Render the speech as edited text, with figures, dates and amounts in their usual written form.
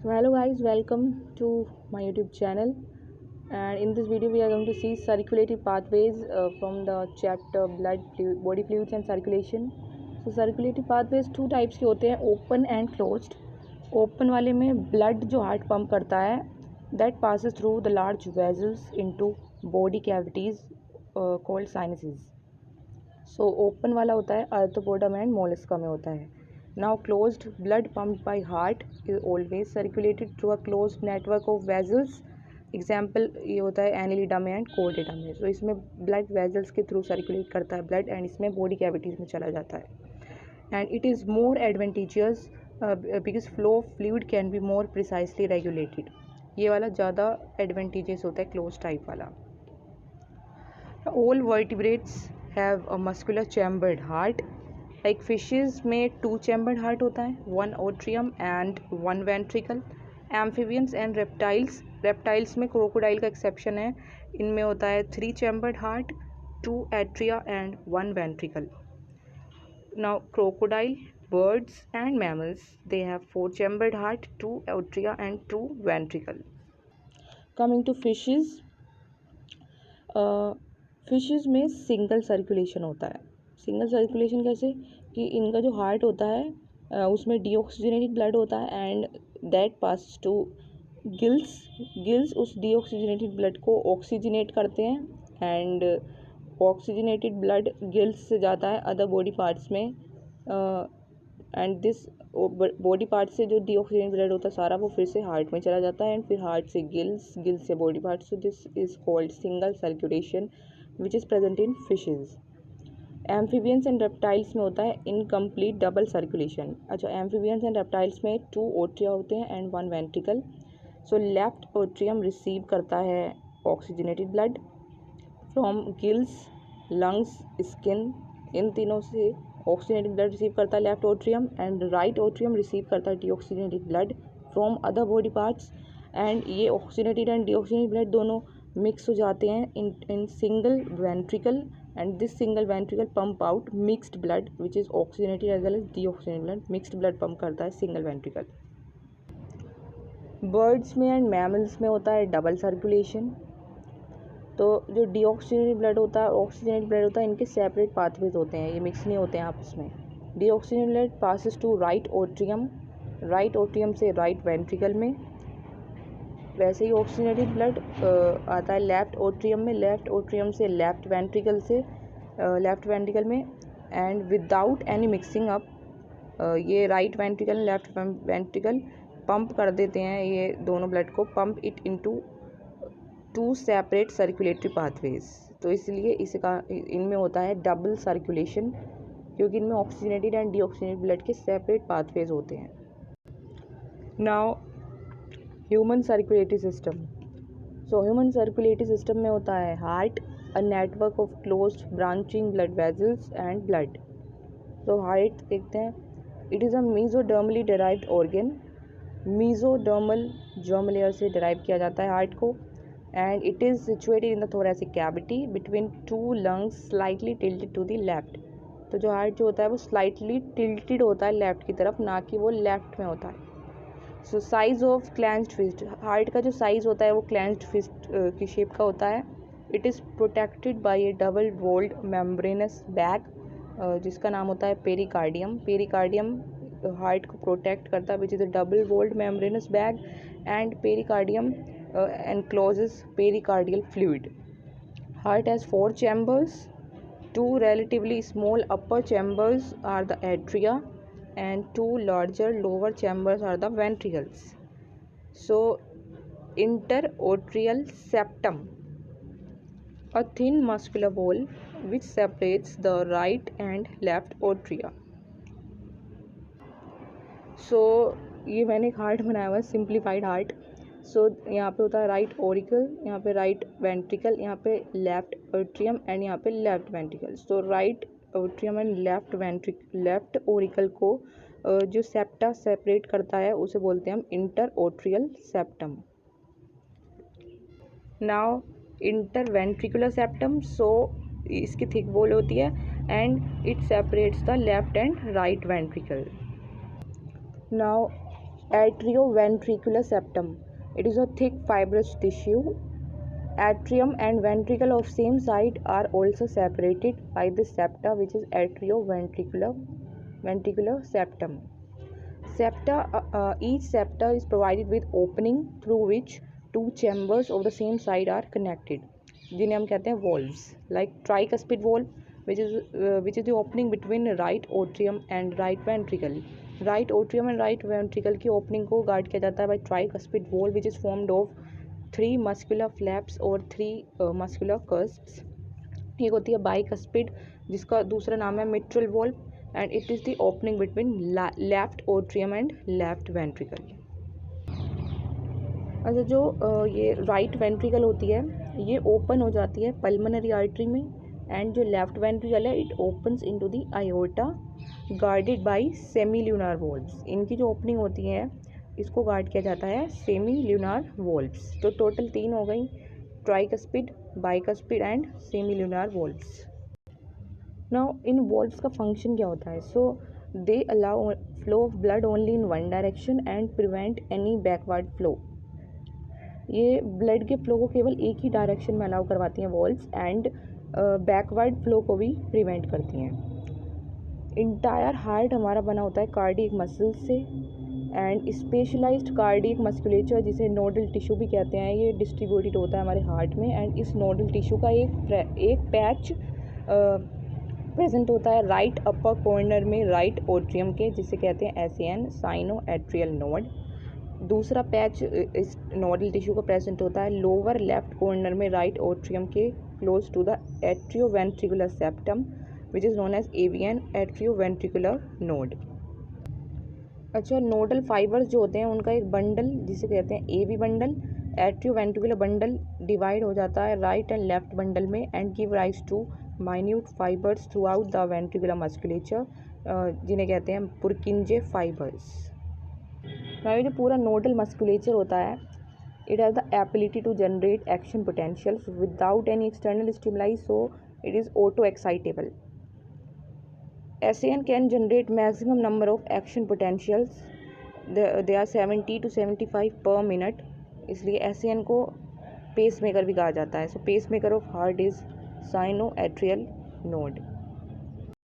So hello guys, welcome to my YouTube channel, and in this video we are going to see circulatory pathways from the chapter body fluids and circulation. So circulatory pathways two types के होते हैं, open and closed. Open वाले में blood जो heart pump करता है that passes through the large vessels into body cavities called sinuses. So open वाला होता है arthropoda and mollusca में होता है. Now closed blood pumped by heart is always circulated through a closed network of vessels. Example ये होता है Annelida में एंड कोर्डेटा में. तो इसमें ब्लड वेजल्स के थ्रू सर्कुलेट करता है ब्लड एंड इसमें बॉडी कैविटीज़ में चला जाता है. And it is more advantageous because flow of fluid can be more precisely regulated. ये वाला ज़्यादा एडवेंटेजियस होता है क्लोज टाइप वाला. All vertebrates have a muscular chambered heart. Like fishes में 2 चैम्बर्ड हार्ट होता है, 1 atrium and 1 ventricle. Amphibians and reptiles में क्रोकोडाइल का एक्सेप्शन है, इनमें होता है 3 chambered heart, 2 atria and 1 ventricle. Now crocodile, birds and mammals, they have 4 chambered heart, 2 atria and 2 ventricle. Coming to fishes, fishes में single circulation होता है. Single circulation कैसे कि इनका जो हार्ट होता है उसमें डीऑक्सीजनेटेड ब्लड होता है and that pass to gills उस डीऑक्सीजनेटेड ब्लड को ऑक्सीजनेट करते हैं एंड ऑक्सीजनेटेड ब्लड गिल्स से जाता है अदर बॉडी पार्ट्स में एंड दिस बॉडी पार्ट से जो डीऑक्सीजनेटेड ब्लड होता है सारा वो फिर से हार्ट में चला जाता है एंड फिर हार्ट से गिल्स से body parts. So this is called single circulation which is present in fishes. Amphibians and reptiles में होता है इनकम्प्लीट डबल सर्कुलेशन. अच्छा, एम्फीबियंस एंड रेप्टाइल्स में 2 ओट्रिया होते हैं and 1 ventricle. So left atrium receive करता है oxygenated blood from gills, lungs, skin. इन तीनों से ऑक्सीजनेटेड ब्लड रिसीव करता है left atrium and right atrium receive करता है deoxygenated blood from other body parts. And ये ऑक्सीजनेटेड एंड डीऑक्सीजनेटेड ब्लड दोनों मिक्स हो जाते हैं in single ventricle and this single ventricle pump out mixed blood which is oxygenated as well as deoxygenated blood. mixed blood pump करता है single ventricle. birds में and mammals में होता है डबल सर्कुलेशन. तो जो डीऑक्सीजनेटेड ब्लड होता है ऑक्सीजनेटेड ब्लड होता है इनके सेपरेट पाथवेज होते हैं, ये मिक्स नहीं होते हैं आपस में. Deoxygenated blood passes to right atrium से राइट वेंट्रिकल में. वैसे ही ऑक्सीजनेटेड ब्लड आता है लेफ्ट ओट्रियम से लेफ्ट वेंट्रिकल में and without any mixing up ये right ventricle left ventricle pump कर देते हैं ये दोनों ब्लड को, pump it into 2 separate circulatory pathways. तो इसलिए इसका इनमें होता है डबल सर्कुलेशन क्योंकि इनमें ऑक्सीजनेटेड एंड डीऑक्सीजनेटेड ब्लड के सेपरेट पाथवेज होते हैं. Now human circulatory system. So human circulatory system में होता है heart, a network of closed branching blood vessels and blood. तो हार्ट देखते हैं, it is a mesodermally derived organ. Mesodermal germ layer से डिराइव किया जाता है हार्ट को and it is situated in the thoracic cavity between 2 lungs slightly tilted to the left. तो जो हार्ट जो होता है वो स्लाइटली टिल्टेड होता है लेफ्ट की तरफ, ना कि वो लेफ्ट में होता है. So size of clenched fist, heart का जो साइज़ होता है वो क्लेंस्ड फिस्ट की शेप का होता है. It is protected by a double walled membranous bag जिसका नाम होता है पेरिकार्डियम हार्ट को प्रोटेक्ट करता है which is a double walled membranous bag and pericardium encloses pericardial fluid. Heart has 4 chambers. 2 relatively small upper chambers are the atria and 2 larger lower chambers are the ventricles. So interatrial septum, a thin muscular wall which separates the right and left atria. So ये मैंने एक heart बनाया हुआ है, simplified heart. सो यहाँ पे होता है राइट ओरिकल, यहाँ पे राइट वेंट्रिकल, यहाँ पे लेफ्ट एट्रियम एंड यहाँ पे left ventricle. So right atrium and left Oracle को जो सेप्टा सेपरेट करता है उसे बोलते हैं हम इंटरओट्रियल सेप्टम. नाउ इंटरवेंट्रिकुलर सेप्टम, सो इसकी थिक वॉल होती है and it separates the left and right ventricle. Now atrioventricular septum. It is a thick fibrous tissue. Atrium and ventricle of same side are also separated by the septa, which is atrioventricular septum. Each septa is provided with opening through which two chambers of the same side are connected, जिन्हें हम कहते हैं valves. Like tricuspid valve, which is the opening between right atrium and right ventricle. Right atrium and right ventricle की opening को guard किया जाता है by tricuspid valve, which is formed of 3 muscular flaps or 3 muscular cusps. एक होती है bicuspid, जिसका दूसरा नाम है mitral valve, and it is the opening between left atrium and left ventricle. अच्छा, जो ये राइट वेंट्रिकल होती है ये ओपन हो जाती है पल्मोनरी आर्टरी में, एंड जो लेफ्ट वेंट्रिकल है it opens into the aorta guarded by semilunar valves. इनकी जो ओपनिंग होती है इसको गार्ड किया जाता है सेमी ल्यूनार वॉल्व्स. तो टोटल 3 हो गई, tricuspid, bicuspid and semilunar valves. Now इन वॉल्व्स का फंक्शन क्या होता है? So they allow flow of blood only in one direction and prevent any backward flow. ये ब्लड के फ्लो को केवल एक ही डायरेक्शन में अलाउ करवाती हैं वॉल्व्स, एंड बैकवर्ड फ्लो को भी प्रिवेंट करती हैं. इंटायर हार्ट हमारा बना होता है कार्डियक मसल से, एंड स्पेशलाइज्ड कार्डियक मस्कुलेचर जिसे नोडल टिश्यू भी कहते हैं ये डिस्ट्रीब्यूटेड होता है हमारे हार्ट में. एंड इस नोडल टिश्यू का एक पैच प्रेजेंट होता है राइट अपर कॉर्नर में राइट एट्रियम के, जिसे कहते हैं SAN, साइनो एट्रियल नोड. दूसरा पैच इस नोडल टिश्यू का प्रेजेंट होता है लोअर लेफ्ट कॉर्नर में राइट एट्रियम के close to the atrioventricular septum, which is known as AVN, atrioventricular node. अच्छा, नोडल फाइबर्स जो होते हैं उनका एक बंडल जिसे कहते हैं AV bundle, atrioventricular bundle, divide हो जाता है राइट एंड लेफ्ट बंडल में and give rise to minute fibres throughout the ventricular musculature, जिन्हें कहते हैं पुरकिंजे फाइबर्स. ये जो पूरा नोडल मस्कुलेचर होता है it has the ability to generate action potentials without any external stimuli, so it is auto excitable. SAN can generate maximum number of action potentials, they are 70 to 75 पर minute, इसलिए SAN को pace maker भी कहा जाता है. So pacemaker of heart is sino atrial node.